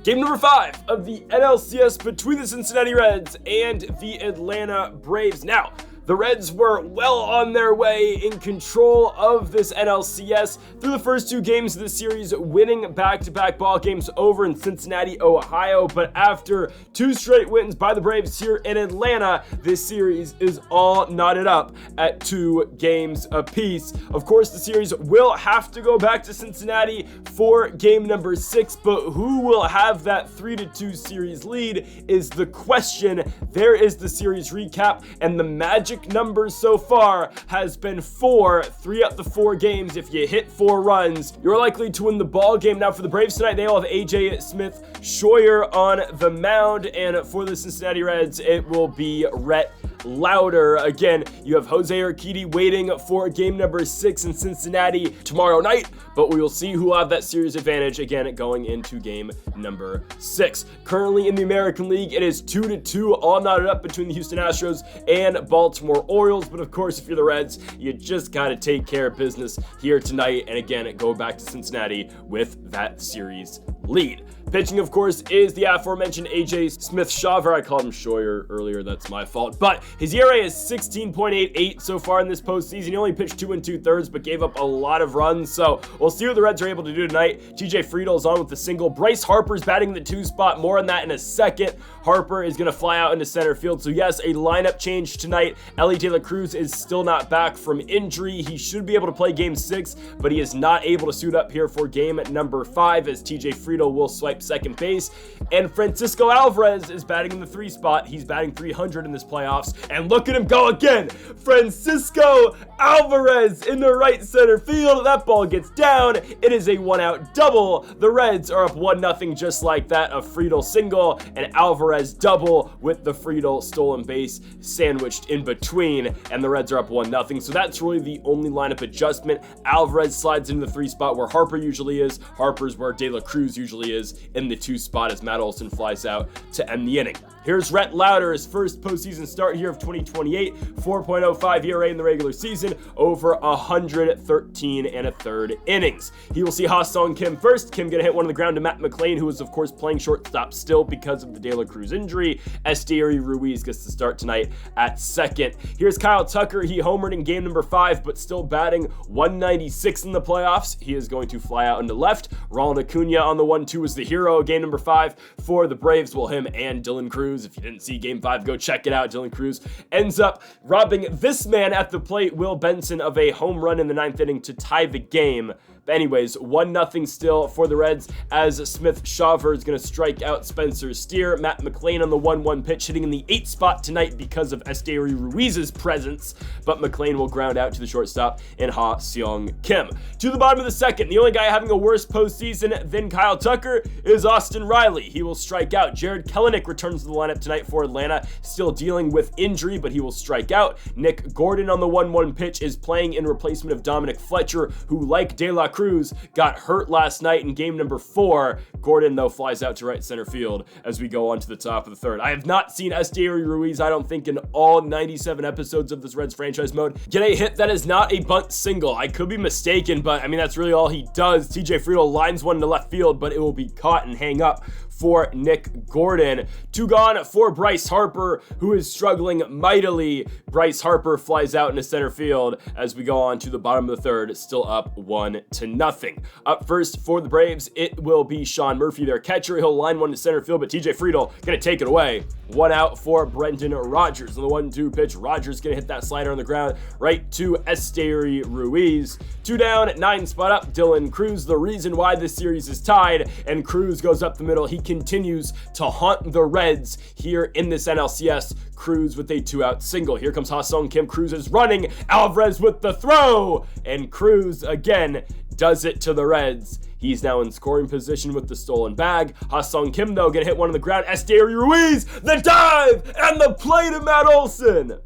Game number 5 of the NLCS between the Cincinnati Reds and the Atlanta Braves. Now, the Reds were well on their way in control of this NLCS through the first 2 games of the series, winning back-to-back ball games over in Cincinnati, Ohio. But after 2 straight wins by the Braves here in Atlanta, this series is all knotted up at 2 games apiece. Of course, the series will have to go back to Cincinnati for game number 6, but who will have that 3-2 series lead is the question. There is the series recap, and the magic numbers so far has been 4. 3 out of the 4 games. If you hit 4 runs, you're likely to win the ball game. Now for the Braves tonight, they will have AJ Smith-Scheuer on the mound, and for the Cincinnati Reds, it will be Rhett Lauder. Again, you have Jose Urquidy waiting for game number 6 in Cincinnati tomorrow night, but we will see who will have that series advantage again going into game number 6. Currently in the American League, it is 2-2, all knotted up between the Houston Astros and Baltimore Orioles. But of course, if you're the Reds, you just got to take care of business here tonight and again go back to Cincinnati with that series lead. Pitching, of course, is the aforementioned AJ Smith-Schauer. I called him Scheuer earlier. That's my fault. But his ERA is 16.88 so far in this postseason. He only pitched 2 2/3, but gave up a lot of runs. So we'll see what the Reds are able to do tonight. TJ Friedl is on with the single. Bryce Harper's batting the 2 spot. More on that in a second. Harper is going to fly out into center field. So yes, a lineup change tonight. Elly De La Cruz is still not back from injury. He should be able to play game 6, but he is not able to suit up here for game number 5 as TJ Friedl will swipe second base. And Francisco Alvarez is batting in the 3 spot. He's batting 300 in this playoffs. And look at him go again. Francisco Alvarez in the right center field. That ball gets down. It is a 1-out double. The Reds are up 1-0 just like that. A Friedl single and Alvarez double with the Friedl stolen base sandwiched in between. And the Reds are up 1-0. So that's really the only lineup adjustment. Alvarez slides into the 3 spot where Harper usually is. Harper's where De La Cruz usually is in the 2 spot as Matt Olson flies out to end the inning. Here's Rhett Lauder, his first postseason start here of 2028, 4.05 ERA in the regular season, over 113 1/3 innings. He will see Ha-Sung Kim first. Kim gonna hit one on the ground to Matt McLain, who is of course playing shortstop still because of the De La Cruz injury. Esteury Ruiz gets to start tonight at second. Here's Kyle Tucker. He homered in game number 5, but still batting 196 in the playoffs. He is going to fly out into left. Ronald Acuna on the 1-2 is the hero. Game number 5 for the Braves. Well, him and Dylan Cruz. If you didn't see game 5, go check it out. Dylan Cruz ends up robbing this man at the plate, Will Benson, of a home run in the 9th inning to tie the game. But anyways, 1-0 still for the Reds as Smith-Schauer is going to strike out Spencer Steer. Matt McLain on the 1-1 pitch, hitting in the 8 spot tonight because of Esteury Ruiz's presence, but McLain will ground out to the shortstop in Ha-Sung Kim. To the bottom of the 2nd, the only guy having a worse postseason than Kyle Tucker is Austin Riley. He will strike out. Jared Kelenic returns to the lineup tonight for Atlanta, still dealing with injury, but he will strike out. Nick Gordon on the 1-1 pitch is playing in replacement of Dominic Fletcher, who, like De La Cruz, got hurt last night in game number 4. Gordon, though, flies out to right center field as we go on to the top of the 3rd. I have not seen Esteury Ruiz, I don't think, in all 97 episodes of this Reds franchise mode, get a hit that is not a bunt single. I could be mistaken, but I mean, that's really all he does. TJ Friedl lines one to left field, but it will be caught and hang up for Nick Gordon. 2 gone for Bryce Harper, who is struggling mightily. Bryce Harper flies out into center field as we go on to the bottom of the 3rd, still up 1-0. Up first for the Braves, it will be Sean Murphy, their catcher. He'll line one to center field, but TJ Friedl gonna take it away. 1 out for Brendan Rodgers. On the 1-2 pitch, Rodgers gonna hit that slider on the ground right to Esteury Ruiz. 2 down, 9 spot up, Dylan Cruz, the reason why this series is tied, and Cruz goes up the middle. He continues to haunt the Reds here in this NLCS. Cruz with a 2-out single. Here comes Ha-Sung Kim. Cruz is running. Alvarez with the throw, and Cruz again does it to the Reds. He's now in scoring position with the stolen bag. Ha-Sung Kim, though, gonna hit one on the ground. Esteury Ruiz, the dive, and the play to Matt Olson.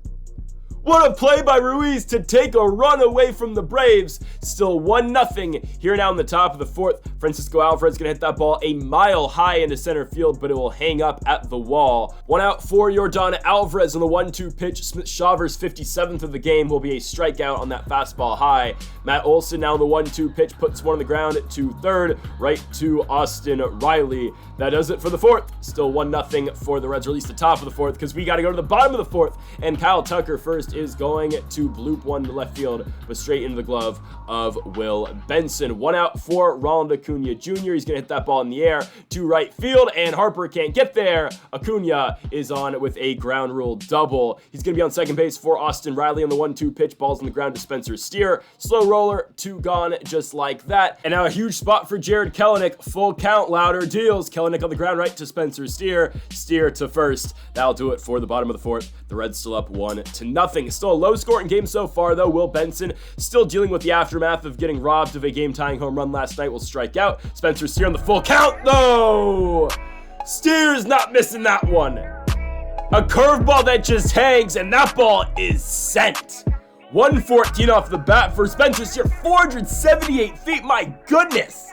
What a play by Ruiz to take a run away from the Braves. Still 1-0 here now in the top of the fourth. Francisco Alvarez going to hit that ball a mile high into center field, but it will hang up at the wall. One out for Yordan Alvarez on the 1-2 pitch. Smith-Shawver's 57th of the game will be a strikeout on that fastball high. Matt Olson now on the 1-2 pitch puts one on the ground to third, right to Austin Riley. That does it for the fourth. Still 1-0 for the Reds, or at least the top of the fourth, because we got to go to the bottom of the fourth, and Kyle Tucker first is going to bloop one to left field, but straight into the glove of Will Benson. One out for Ronald Acuna Jr. He's going to hit that ball in the air to right field, and Harper can't get there. Acuna is on with a ground rule double. He's going to be on second base for Austin Riley on the 1-2 pitch. Ball's on the ground to Spencer Steer. Slow roller, 2 gone, just like that. And now a huge spot for Jared Kelenic. Full count, Louder deals. Kelenic on the ground right to Spencer Steer. Steer to first. That'll do it for the bottom of the fourth. The Reds still up 1-0. Still a low-scoring game so far, though. Will Benson, still dealing with the aftermath of getting robbed of a game-tying home run last night, will strike out. Spencer Steer on the full count, though. Steer's not missing that one. A curveball that just hangs, and that ball is sent. 114 off the bat for Spencer Steer. 478 feet, my goodness.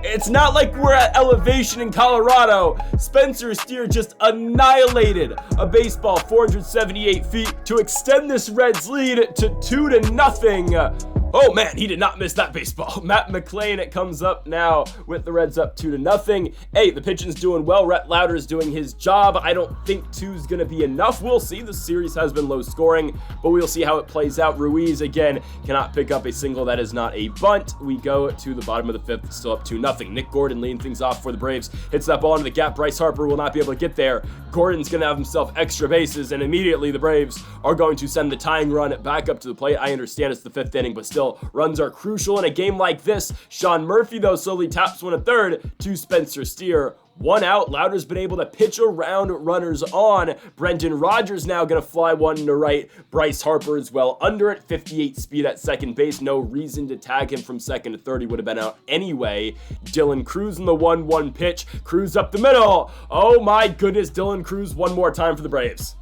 It's not like we're at elevation in Colorado. Spencer Steer just annihilated a baseball 478 feet to extend this Reds lead to 2-0. Oh man, he did not miss that baseball. Matt McLain, it comes up now with the Reds up 2-0. Hey, the pitching's doing well. Rhett Lauder's doing his job. I don't think 2's gonna be enough. We'll see. The series has been low scoring, but we'll see how it plays out. Ruiz, again, cannot pick up a single. That is not a bunt. We go to the bottom of the fifth, still up 2-0. Nick Gordon leading things off for the Braves. Hits that ball into the gap. Bryce Harper will not be able to get there. Gordon's gonna have himself extra bases, and immediately the Braves are going to send the tying run back up to the plate. I understand it's the fifth inning, but still, runs are crucial in a game like this. Sean Murphy, though, slowly taps one at third to Spencer Steer. One out. Louder's been able to pitch around runners on. Brendan Rodgers now going to fly one to right. Bryce Harper is well under it. 58 speed at second base. No reason to tag him from second to third. He would have been out anyway. Dylan Cruz in the 1-1 pitch. Cruz up the middle. Oh my goodness. Dylan Cruz one more time for the Braves.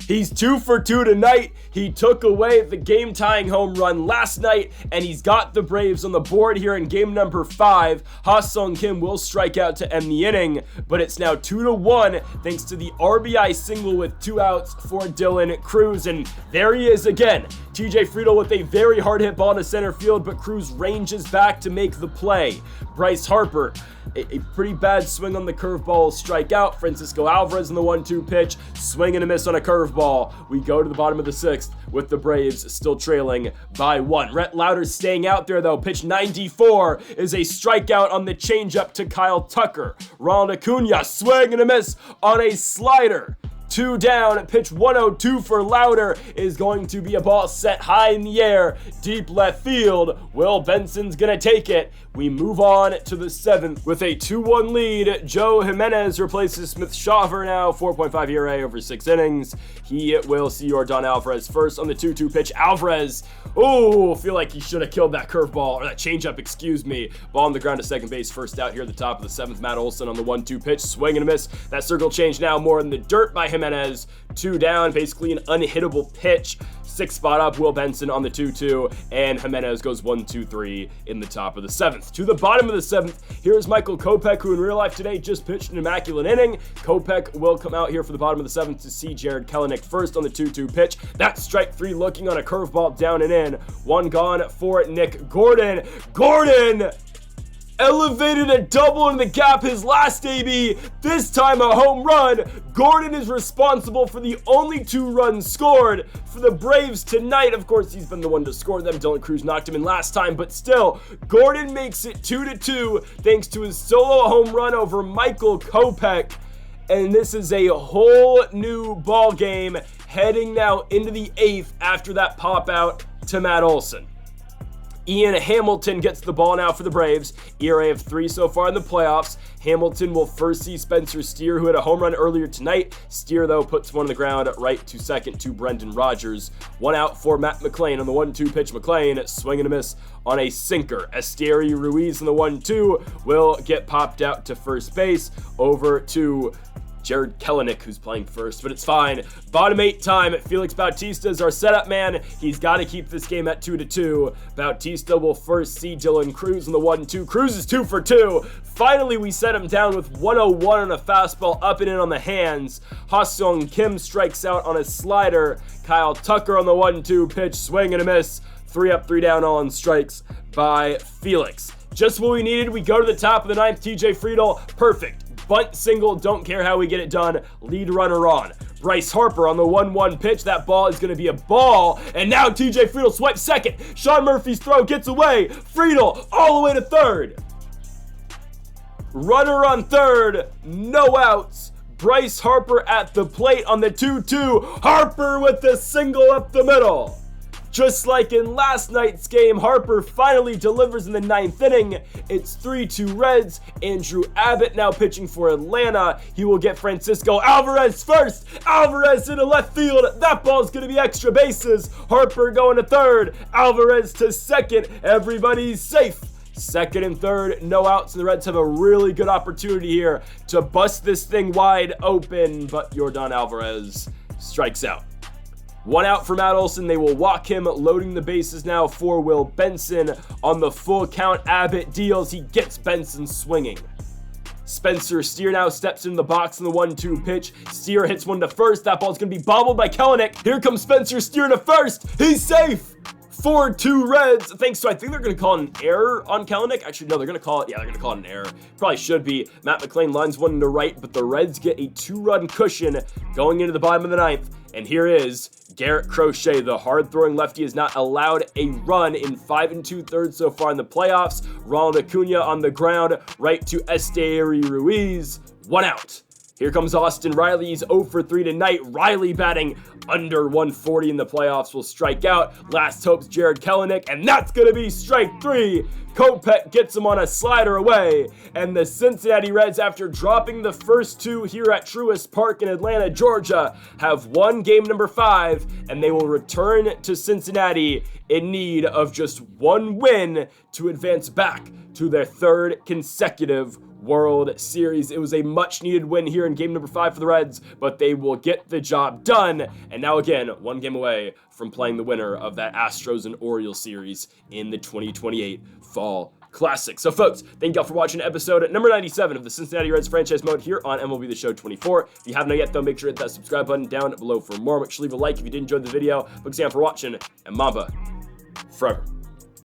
He's 2 for 2 tonight. He took away the game-tying home run last night, and he's got the Braves on the board here in game number 5. Ha-Sung Kim will strike out to end the inning, but it's now 2-1 thanks to the RBI single with 2 outs for Dylan Cruz. And there he is again. TJ Friedel with a very hard hit ball to center field, but Cruz ranges back to make the play. Bryce Harper, a pretty bad swing on the curveball, strike out. Francisco Alvarez in the 1-2 pitch, swing and a miss on a curveball. We go to the bottom of the sixth with the Braves still trailing by 1. Rhett Lauder staying out there though. Pitch 94 is a strikeout on the changeup to Kyle Tucker. Ronald Acuna, swing and a miss on a slider. 2 down, pitch 102 for Lauder is going to be a ball set high in the air, deep left field. Will Benson's gonna take it. We move on to the 7th with a 2-1 lead. Joe Jimenez replaces Smith-Shawver now, 4.5 ERA over 6 innings. He will see Yordan Alvarez first on the 2-2 pitch. Alvarez, oh, feel like he should have killed that curveball, or that changeup, excuse me. Ball on the ground to second base, first out here at the top of the 7th. Matt Olson on the 1-2 pitch, swing and a miss. That circle change now more in the dirt by Jimenez. 2 down, basically an unhittable pitch. 6th spot up, Will Benson on the 2-2, and Jimenez goes 1-2-3 in the top of the 7th. To the bottom of the 7th, here's Michael Kopech, who in real life today just pitched an immaculate inning. Kopech will come out here for the bottom of the 7th to see Jared Kelenic first on the 2-2 pitch. That's strike 3 looking on a curveball down and in. 1 gone for Nick Gordon. Gordon elevated a double in the gap his last AB, this time a home run. Gordon is responsible for the only 2 runs scored for the Braves tonight. Of course, he's been the one to score them. Dylan Cruz knocked him in last time, but still, Gordon makes it 2-2 thanks to his solo home run over Michael Kopech. And this is a whole new ball game heading now into the 8th after that pop out to Matt Olson. Ian Hamilton gets the ball now for the Braves. ERA of 3 so far in the playoffs. Hamilton will first see Spencer Steer, who had a home run earlier tonight. Steer, though, puts one on the ground right to second to Brendan Rodgers. 1 out for Matt McLain on the 1-2 pitch. McLain, swing and a miss on a sinker. Esteri Ruiz on the 1-2 will get popped out to first base. Over to Jared Kelenic, who's playing first, but it's fine. Bottom 8 time. Felix Bautista is our setup man. He's got to keep this game at 2-2. Bautista will first see Dylan Cruz on the 1-2. Cruz is 2 for 2. Finally, we set him down with 101 on a fastball, up and in on the hands. Ha-Sung Kim strikes out on a slider. Kyle Tucker on the 1-2 pitch, swing and a miss. 3 up, 3 down, all on strikes by Felix. Just what we needed. We go to the top of the 9th. TJ Friedel, perfect. Bunt single, don't care how we get it done. Lead runner on. Bryce Harper on the 1-1 pitch. That ball is going to be a ball. And now TJ Friedel swipes second. Sean Murphy's throw gets away. Friedel all the way to third. Runner on third. No outs. Bryce Harper at the plate on the 2-2. Harper with the single up the middle. Just like in last night's game, Harper finally delivers in the 9th inning. It's 3-2 Reds. Andrew Abbott now pitching for Atlanta. He will get Francisco Alvarez first. Alvarez into left field. That ball's going to be extra bases. Harper going to third. Alvarez to second. Everybody's safe. Second and third, no outs, and the Reds have a really good opportunity here to bust this thing wide open, but Yordan Alvarez strikes out. 1 out for Matt Olson. They will walk him, loading the bases now for Will Benson. On the full count, Abbott deals. He gets Benson swinging. Spencer Steer now steps into the box in the 1-2 pitch. Steer hits one to first. That ball's going to be bobbled by Kelenic. Here comes Spencer Steer to first. He's safe. 4-2 Reds, thanks to, I think they're going to call it an error on Kelenic. Actually, no, they're going to call it, yeah, they're going to call it an error. Probably should be. Matt McLean lines one into right, but the Reds get a 2-run cushion going into the bottom of the 9th. And here is Garrett Crochet. The hard-throwing lefty has not allowed a run in 5 2/3 so far in the playoffs. Ronald Acuna on the ground, right to Esteury Ruiz. 1 out. Here comes Austin Riley. He's 0 for 3 tonight. Riley batting under 140 in the playoffs will strike out. Last hope's Jared Kelenic, and that's going to be strike 3. Kopech gets him on a slider away. And the Cincinnati Reds, after dropping the first 2 here at Truist Park in Atlanta, Georgia, have won game number 5, and they will return to Cincinnati in need of just 1 win to advance back to their 3rd consecutive World Series. It was a much needed win here in game number 5 for the Reds, but they will get the job done. And now again, 1 game away from playing the winner of that Astros and Orioles series in the 2028 Fall Classic. So folks, thank y'all for watching episode number 97 of the Cincinnati Reds franchise mode here on MLB The Show 24. If you haven't yet though, make sure to hit that subscribe button down below for more. Make sure to leave a like if you did enjoy the video. Thanks again for watching, and Mamba forever.